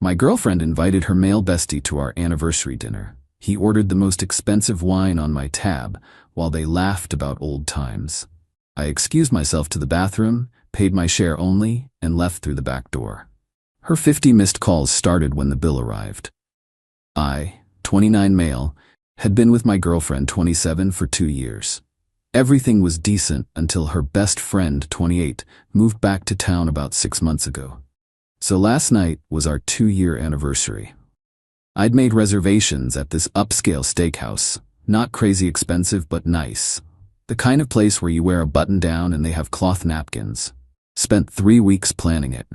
My girlfriend invited her male bestie to our anniversary dinner. He ordered the most expensive wine on my tab while they laughed about old times. I excused myself to the bathroom, paid my share only, and left through the back door. Her 50 missed calls started when the bill arrived. I, 29 male, had been with my girlfriend 27 for 2 years. Everything was decent until her best friend, 28, moved back to town about 6 months ago. So last night was our 2-year anniversary. I'd made reservations at this upscale steakhouse, not crazy expensive but nice. The kind of place where you wear a button down and they have cloth napkins. Spent 3 weeks planning it.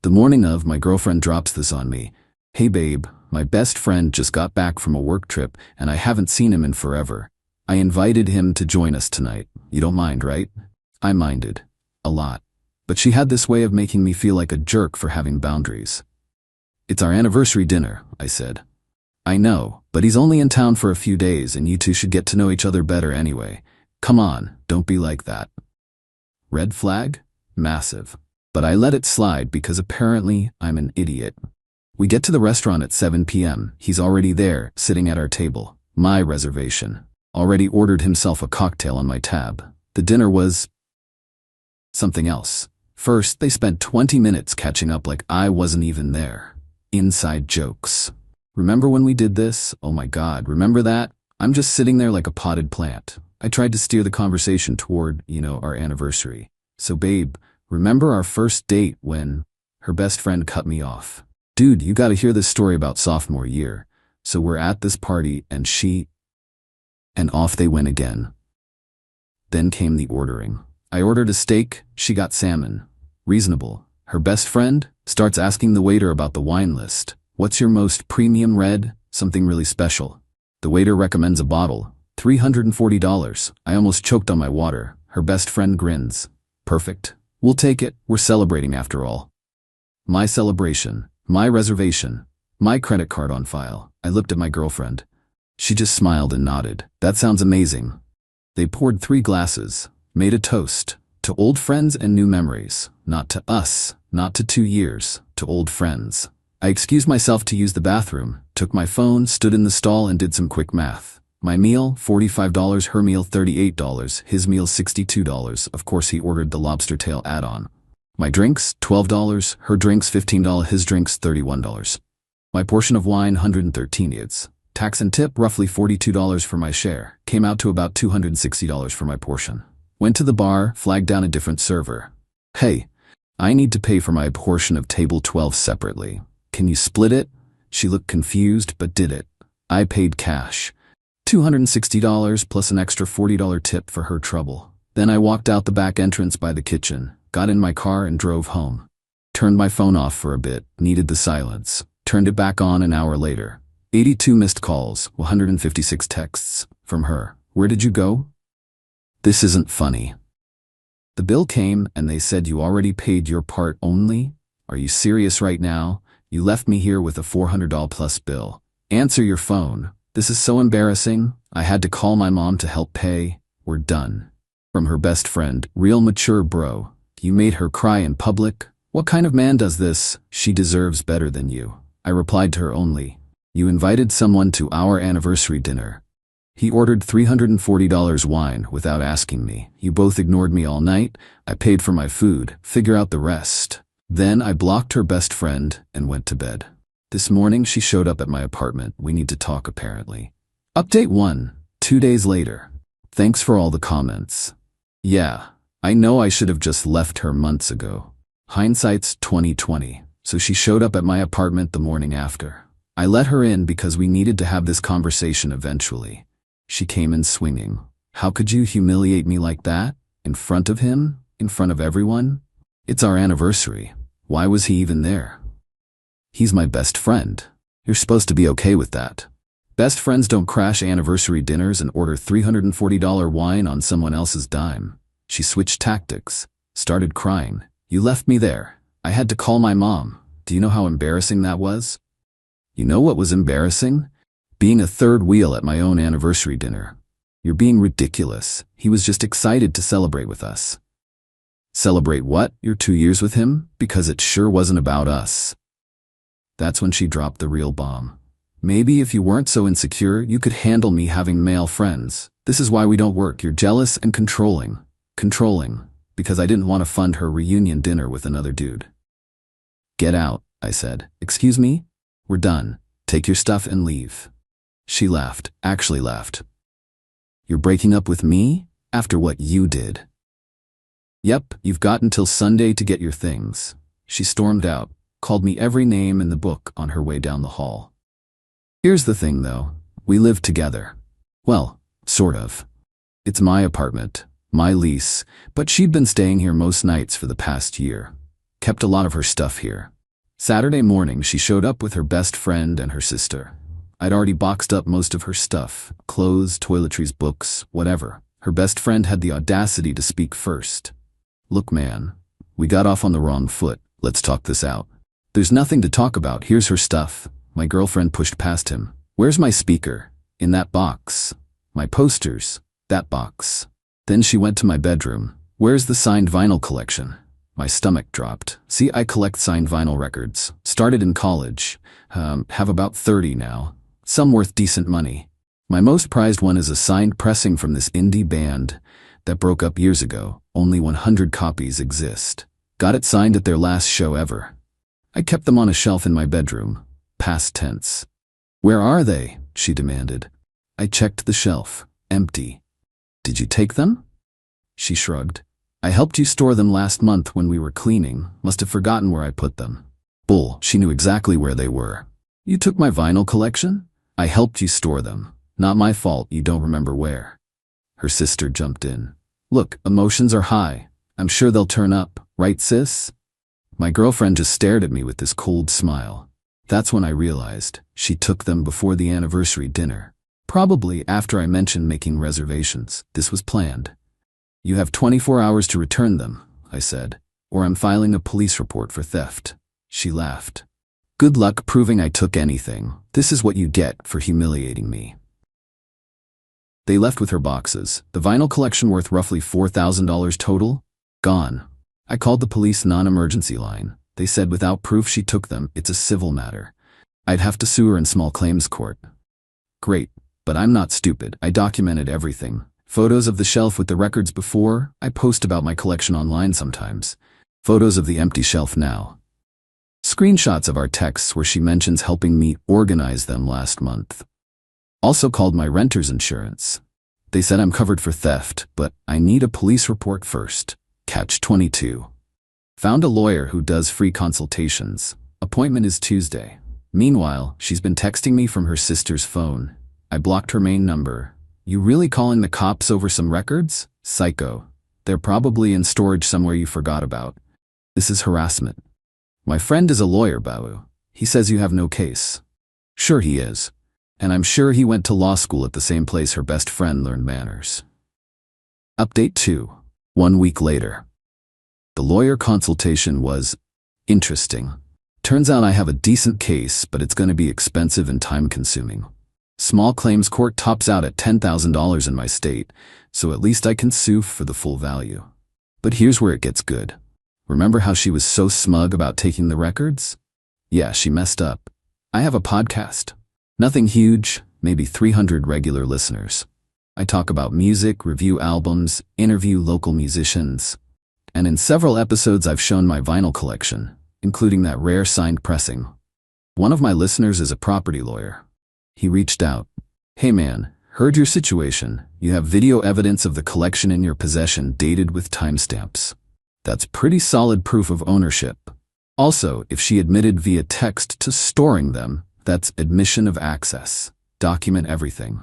The morning of, my girlfriend drops this on me. "Hey babe, my best friend just got back from a work trip and I haven't seen him in forever. I invited him to join us tonight. You don't mind, right?" I minded. A lot. But she had this way of making me feel like a jerk for having boundaries. "It's our anniversary dinner," I said. "I know, but he's only in town for a few days and you two should get to know each other better anyway. Come on, don't be like that." Red flag? Massive. But I let it slide because apparently I'm an idiot. We get to the restaurant at 7 p.m. He's already there, sitting at our table. My reservation. Already ordered himself a cocktail on my tab. The dinner was something else. First, they spent 20 minutes catching up like I wasn't even there. Inside jokes. "Remember when we did this? Oh my God, remember that?" I'm just sitting there like a potted plant. I tried to steer the conversation toward, our anniversary. "So babe, remember our first date when..." Her best friend cut me off. "Dude, you gotta hear this story about sophomore year. So we're at this party and she..." And off they went again. Then came the ordering. I ordered a steak, she got salmon. Reasonable. Her best friend starts asking the waiter about the wine list. "What's your most premium red? Something really special." The waiter recommends a bottle. $340. I almost choked on my water. Her best friend grins. "Perfect. We'll take it. We're celebrating after all." My celebration. My reservation. My credit card on file. I looked at my girlfriend. She just smiled and nodded. "That sounds amazing." They poured 3 glasses. Made a toast. To old friends and new memories. Not to us. Not to 2 years. To old friends. I excused myself to use the bathroom, took my phone, stood in the stall and did some quick math. My meal, $45, her meal, $38, his meal, $62. Of course he ordered the lobster tail add-on. My drinks, $12, her drinks, $15, his drinks, $31. My portion of wine, 113 IDs. Tax and tip, roughly $42 for my share. Came out to about $260 for my portion. Went to the bar, flagged down a different server. "Hey, I need to pay for my portion of table 12 separately. Can you split it?" She looked confused, but did it. I paid cash. $260 plus an extra $40 tip for her trouble. Then I walked out the back entrance by the kitchen, got in my car and drove home. Turned my phone off for a bit, needed the silence. Turned it back on an hour later. 82 missed calls, 156 texts from her. "Where did you go?" This isn't funny. The bill came and they said you already paid your part only? Are you serious right now? You left me here with a $400 plus bill. Answer your phone. This is so embarrassing. I had to call my mom to help pay. We're done. From her best friend, real mature bro. You made her cry in public? What kind of man does this? She deserves better than you. I replied to her only. You invited someone to our anniversary dinner. He ordered $340 wine without asking me. You both ignored me all night. I paid for my food. Figure out the rest. Then I blocked her best friend and went to bed. This morning she showed up at my apartment. We need to talk apparently. Update 1. 2 days later. Thanks for all the comments. Yeah, I know I should have just left her months ago. Hindsight's 2020. So she showed up at my apartment the morning after. I let her in because we needed to have this conversation eventually. She came in swinging. How could you humiliate me like that? In front of him? In front of everyone? It's our anniversary. Why was he even there? He's my best friend. You're supposed to be okay with that. Best friends don't crash anniversary dinners and order $340 wine on someone else's dime. She switched tactics. Started crying. You left me there. I had to call my mom. Do you know how embarrassing that was? You know what was embarrassing? Being a third wheel at my own anniversary dinner. You're being ridiculous. He was just excited to celebrate with us. Celebrate what? Your 2 years with him? Because it sure wasn't about us. That's when she dropped the real bomb. Maybe if you weren't so insecure, you could handle me having male friends. This is why we don't work. You're jealous and controlling. Controlling. Because I didn't want to fund her reunion dinner with another dude. Get out, I said. Excuse me? We're done. Take your stuff and leave. She laughed, actually laughed. You're breaking up with me? After what you did? Yep, you've got until Sunday to get your things. She stormed out, called me every name in the book on her way down the hall. Here's the thing though, we live together. Well, sort of. It's my apartment, my lease, but she'd been staying here most nights for the past year. Kept a lot of her stuff here. Saturday morning she showed up with her best friend and her sister. I'd already boxed up most of her stuff, clothes, toiletries, books, whatever. Her best friend had the audacity to speak first. Look man, we got off on the wrong foot, let's talk this out. There's nothing to talk about, here's her stuff. My girlfriend pushed past him. Where's my speaker? In that box. My posters? That box. Then she went to my bedroom. Where's the signed vinyl collection? My stomach dropped. See, I collect signed vinyl records. Started in college. Have about 30 now. Some worth decent money. My most prized one is a signed pressing from this indie band that broke up years ago. Only 100 copies exist. Got it signed at their last show ever. I kept them on a shelf in my bedroom. Past tense. Where are they? She demanded. I checked the shelf. Empty. Did you take them? She shrugged. I helped you store them last month when we were cleaning. Must have forgotten where I put them. Bull, she knew exactly where they were. You took my vinyl collection? I helped you store them. Not my fault you don't remember where. Her sister jumped in. Look, emotions are high. I'm sure they'll turn up, right sis? My girlfriend just stared at me with this cold smile. That's when I realized she took them before the anniversary dinner. Probably after I mentioned making reservations. This was planned. You have 24 hours to return them, I said, or I'm filing a police report for theft. She laughed. Good luck proving I took anything. This is what you get for humiliating me. They left with her boxes, the vinyl collection worth roughly $4,000 total, gone. I called the police non-emergency line. They said without proof she took them, it's a civil matter. I'd have to sue her in small claims court. Great, but I'm not stupid. I documented everything. Photos of the shelf with the records before, I post about my collection online sometimes. Photos of the empty shelf now. Screenshots of our texts where she mentions helping me organize them last month. Also called my renter's insurance. They said I'm covered for theft, but I need a police report first. Catch 22. Found a lawyer who does free consultations. Appointment is Tuesday. Meanwhile, she's been texting me from her sister's phone. I blocked her main number. You really calling the cops over some records? Psycho. They're probably in storage somewhere you forgot about. This is harassment. My friend is a lawyer, Babu. He says you have no case. Sure he is. And I'm sure he went to law school at the same place her best friend learned manners. Update 2. 1 week later. The lawyer consultation was interesting. Turns out I have a decent case, but it's going to be expensive and time-consuming. Small claims court tops out at $10,000 in my state, so at least I can sue for the full value. But here's where it gets good. Remember how she was so smug about taking the records? Yeah, she messed up. I have a podcast. Nothing huge, maybe 300 regular listeners. I talk about music, review albums, interview local musicians. And in several episodes I've shown my vinyl collection, including that rare signed pressing. One of my listeners is a property lawyer. He reached out. Hey man, heard your situation. You have video evidence of the collection in your possession dated with timestamps. That's pretty solid proof of ownership. Also, if she admitted via text to storing them, that's admission of access. Document everything.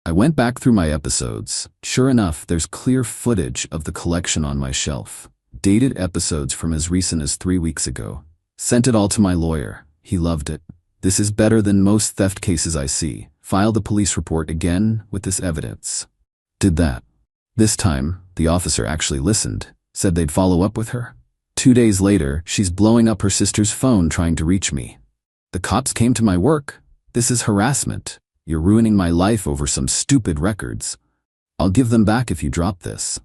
I went back through my episodes. Sure enough, there's clear footage of the collection on my shelf. Dated episodes from as recent as 3 weeks ago. Sent it all to my lawyer. He loved it. This is better than most theft cases I see. Filed a police report again with this evidence. Did that. This time, the officer actually listened. Said they'd follow up with her. 2 days later, she's blowing up her sister's phone trying to reach me. The cops came to my work. This is harassment. You're ruining my life over some stupid records. I'll give them back if you drop this.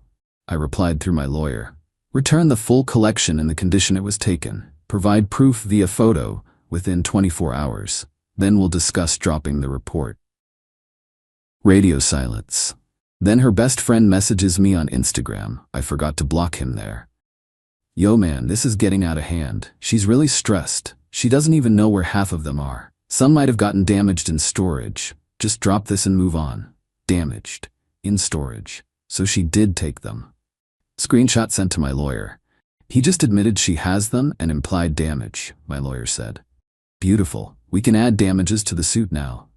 I replied through my lawyer. Return the full collection in the condition it was taken. Provide proof via photo, within 24 hours. Then we'll discuss dropping the report. Radio silence. Then her best friend messages me on Instagram. I forgot to block him there. Yo man, this is getting out of hand. She's really stressed. She doesn't even know where half of them are. Some might have gotten damaged in storage. Just drop this and move on. Damaged. In storage. So she did take them. Screenshot sent to my lawyer. He just admitted she has them and implied damage, my lawyer said. Beautiful. We can add damages to the suit now.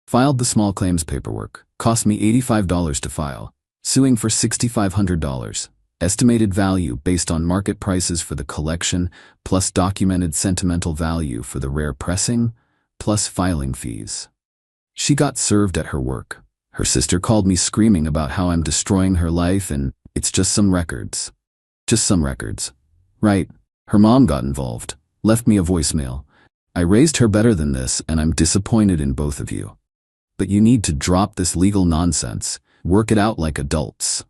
Filed the small claims paperwork. Cost me $85 to file. Suing for $6,500. Estimated value based on market prices for the collection, plus documented sentimental value for the rare pressing, plus filing fees. She got served at her work. Her sister called me screaming about how I'm destroying her life and it's just some records. Just some records. Right. Her mom got involved. Left me a voicemail. I raised her better than this and I'm disappointed in both of you. But you need to drop this legal nonsense. Work it out like adults.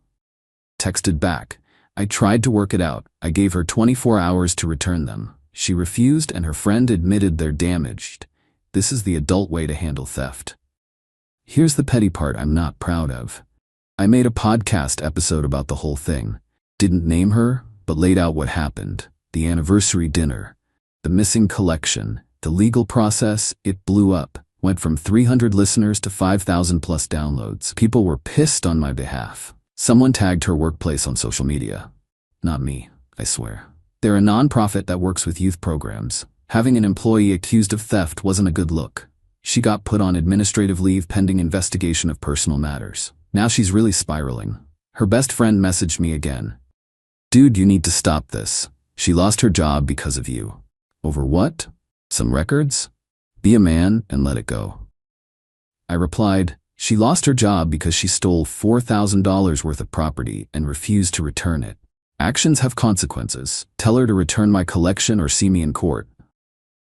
Texted back. I tried to work it out. I gave her 24 hours to return them. She refused and her friend admitted they're damaged. This is the adult way to handle theft. Here's the petty part I'm not proud of. I made a podcast episode about the whole thing. Didn't name her, but laid out what happened. The anniversary dinner. The missing collection. The legal process. It blew up. Went from 300 listeners to 5,000 plus downloads. People were pissed on my behalf. Someone tagged her workplace on social media. Not me, I swear. They're a nonprofit that works with youth programs. Having an employee accused of theft wasn't a good look. She got put on administrative leave pending investigation of personal matters. Now she's really spiraling. Her best friend messaged me again. Dude, you need to stop this. She lost her job because of you. Over what? Some records? Be a man and let it go. I replied, she lost her job because she stole $4,000 worth of property and refused to return it. Actions have consequences. Tell her to return my collection or see me in court.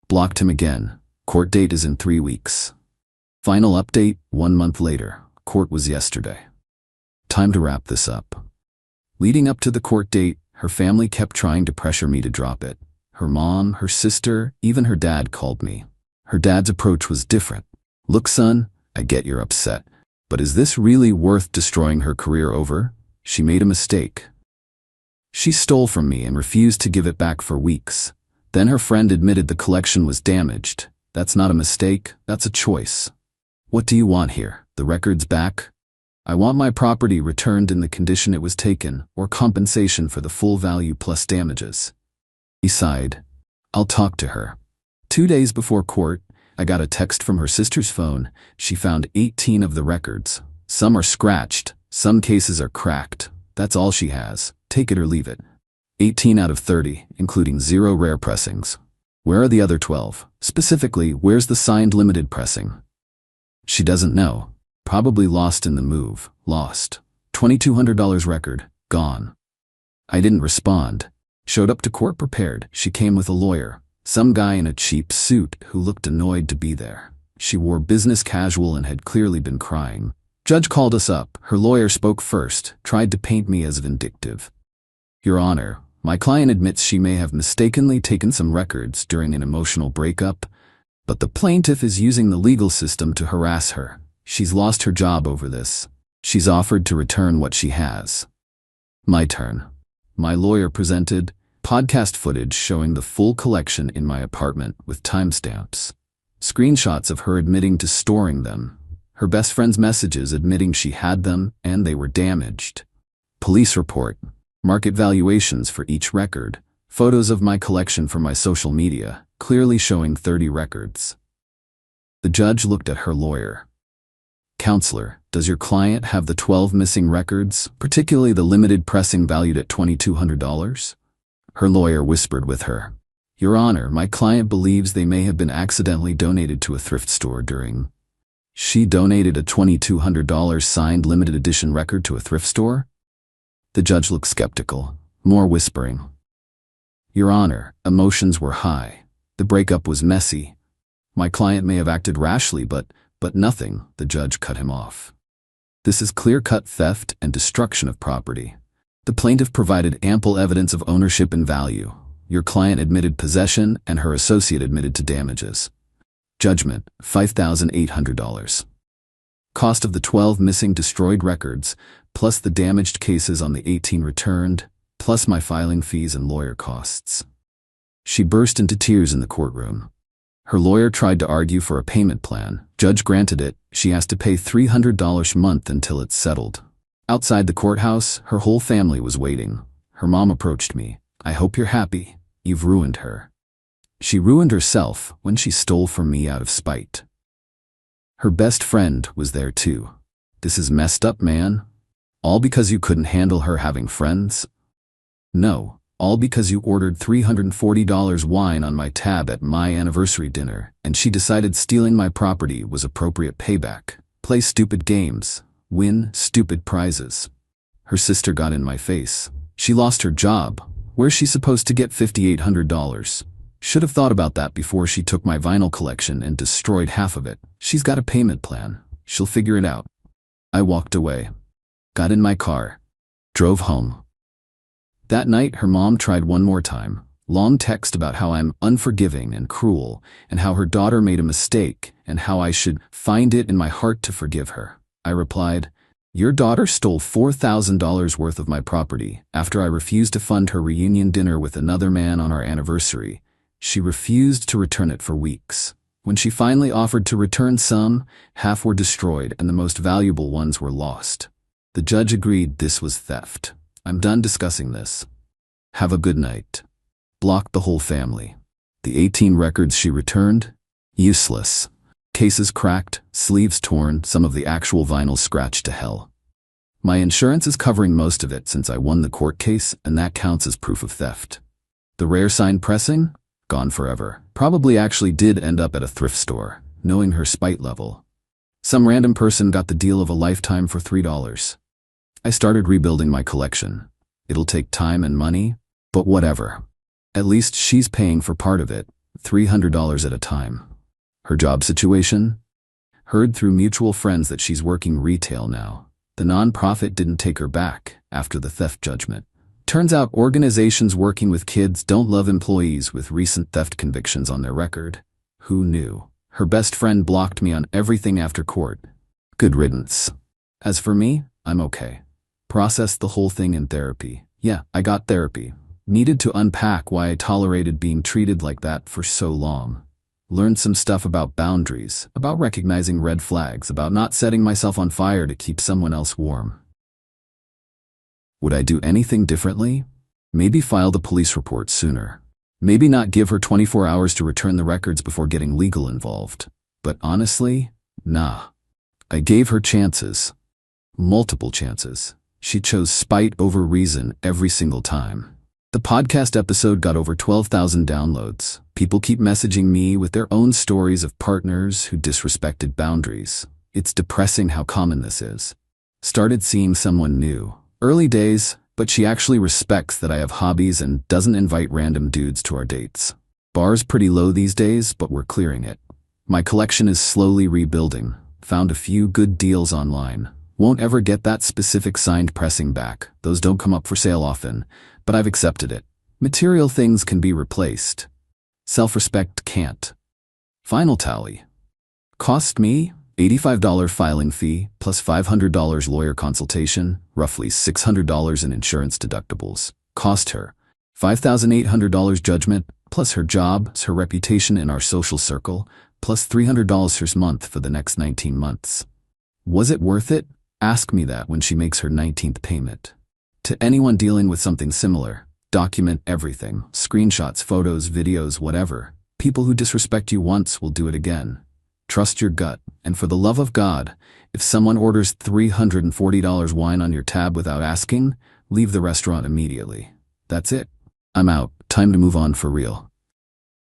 Blocked him again. Court date is in 3 weeks. Final update, 1 month later. Court was yesterday. Time to wrap this up. Leading up to the court date, her family kept trying to pressure me to drop it. Her mom, her sister, even her dad called me. Her dad's approach was different. Look, son, I get you're upset, but is this really worth destroying her career over? She made a mistake. She stole from me and refused to give it back for weeks. Then her friend admitted the collection was damaged. That's not a mistake, that's a choice. What do you want here? The records back? I want my property returned in the condition it was taken, or compensation for the full value plus damages. He sighed. I'll talk to her. 2 days before court, I got a text from her sister's phone. She found 18 of the records. Some are scratched, some cases are cracked. That's all she has. Take it or leave it. 18 out of 30, including 0 rare pressings. Where are the other 12? Specifically, where's the signed limited pressing? She doesn't know. Probably lost in the move. Lost. $2,200 record. Gone. I didn't respond. Showed up to court prepared. She came with a lawyer. Some guy in a cheap suit who looked annoyed to be there. She wore business casual and had clearly been crying. Judge called us up. Her lawyer spoke first, tried to paint me as vindictive. Your Honor, my client admits she may have mistakenly taken some records during an emotional breakup, but the plaintiff is using the legal system to harass her. She's lost her job over this. She's offered to return what she has. My turn. My lawyer presented podcast footage showing the full collection in my apartment with timestamps. Screenshots of her admitting to storing them. Her best friend's messages admitting she had them and they were damaged. Police report. Market valuations for each record. Photos of my collection from my social media, clearly showing 30 records. The judge looked at her lawyer. Counselor, does your client have the 12 missing records, particularly the limited pressing valued at $2,200? Her lawyer whispered with her. Your Honor, my client believes they may have been accidentally donated to a thrift store during. She donated a $2,200 signed limited edition record to a thrift store? The judge looked skeptical, more whispering. Your Honor, emotions were high. The breakup was messy. My client may have acted rashly, but nothing, the judge cut him off. This is clear-cut theft and destruction of property. The plaintiff provided ample evidence of ownership and value. Your client admitted possession and her associate admitted to damages. Judgment, $5,800. Cost of the 12 missing destroyed records, plus the damaged cases on the 18 returned, plus my filing fees and lawyer costs. She burst into tears in the courtroom. Her lawyer tried to argue for a payment plan. Judge granted it. She asked to pay $300 a month until it's settled. Outside the courthouse, her whole family was waiting. Her mom approached me. "I hope you're happy. You've ruined her." She ruined herself when she stole from me out of spite. Her best friend was there too. This is messed up, man. All because you couldn't handle her having friends? No, all because you ordered $340 wine on my tab at my anniversary dinner, and she decided stealing my property was appropriate payback. Play stupid games. Win stupid prizes. Her sister got in my face. She lost her job. Where's she supposed to get $5,800? Should have thought about that before she took my vinyl collection and destroyed half of it. She's got a payment plan. She'll figure it out. I walked away. Got in my car. Drove home. That night, her mom tried one more time. Long text about how I'm unforgiving and cruel, and how her daughter made a mistake, and how I should find it in my heart to forgive her. I replied, "Your daughter stole $4,000 worth of my property after I refused to fund her reunion dinner with another man on our anniversary. She refused to return it for weeks. When she finally offered to return some, half were destroyed and the most valuable ones were lost. The judge agreed this was theft. I'm done discussing this. Have a good night." Blocked the whole family. The 18 records she returned? Useless. Cases cracked, sleeves torn, some of the actual vinyl scratched to hell. My insurance is covering most of it since I won the court case, and that counts as proof of theft. The rare sign pressing? Gone forever. Probably actually did end up at a thrift store, knowing her spite level. Some random person got the deal of a lifetime for $3. I started rebuilding my collection. It'll take time and money, but whatever. At least she's paying for part of it, $300 at a time. Her job situation? Heard through mutual friends that she's working retail now. The nonprofit didn't take her back after the theft judgment. Turns out organizations working with kids don't love employees with recent theft convictions on their record. Who knew? Her best friend blocked me on everything after court. Good riddance. As for me, I'm okay. Processed the whole thing in therapy. Yeah, I got therapy. Needed to unpack why I tolerated being treated like that for so long. Learned some stuff about boundaries, about recognizing red flags, about not setting myself on fire to keep someone else warm. Would I do anything differently? Maybe file the police report sooner. Maybe not give her 24 hours to return the records before getting legal involved. But honestly, nah. I gave her chances. Multiple chances. She chose spite over reason every single time. The podcast episode got over 12,000 downloads. People keep messaging me with their own stories of partners who disrespected boundaries. It's depressing how common this is. Started seeing someone new. Early days, but she actually respects that I have hobbies and doesn't invite random dudes to our dates. Bar's pretty low these days, but we're clearing it. My collection is slowly rebuilding. Found a few good deals online. Won't ever get that specific signed pressing back. Those don't come up for sale often, but I've accepted it. Material things can be replaced. Self-respect can't. Final tally. Cost me $85 filing fee plus $500 lawyer consultation, roughly $600 in insurance deductibles. Cost her $5,800 judgment plus her job, her reputation in our social circle, plus $300 her month for the next 19 months. Was it worth it? Ask me that when she makes her 19th payment. To anyone dealing with something similar, document everything. Screenshots, photos, videos, whatever. People who disrespect you once will do it again. Trust your gut, and for the love of God, if someone orders $340 wine on your tab without asking, leave the restaurant immediately. That's it. I'm out. Time to move on for real.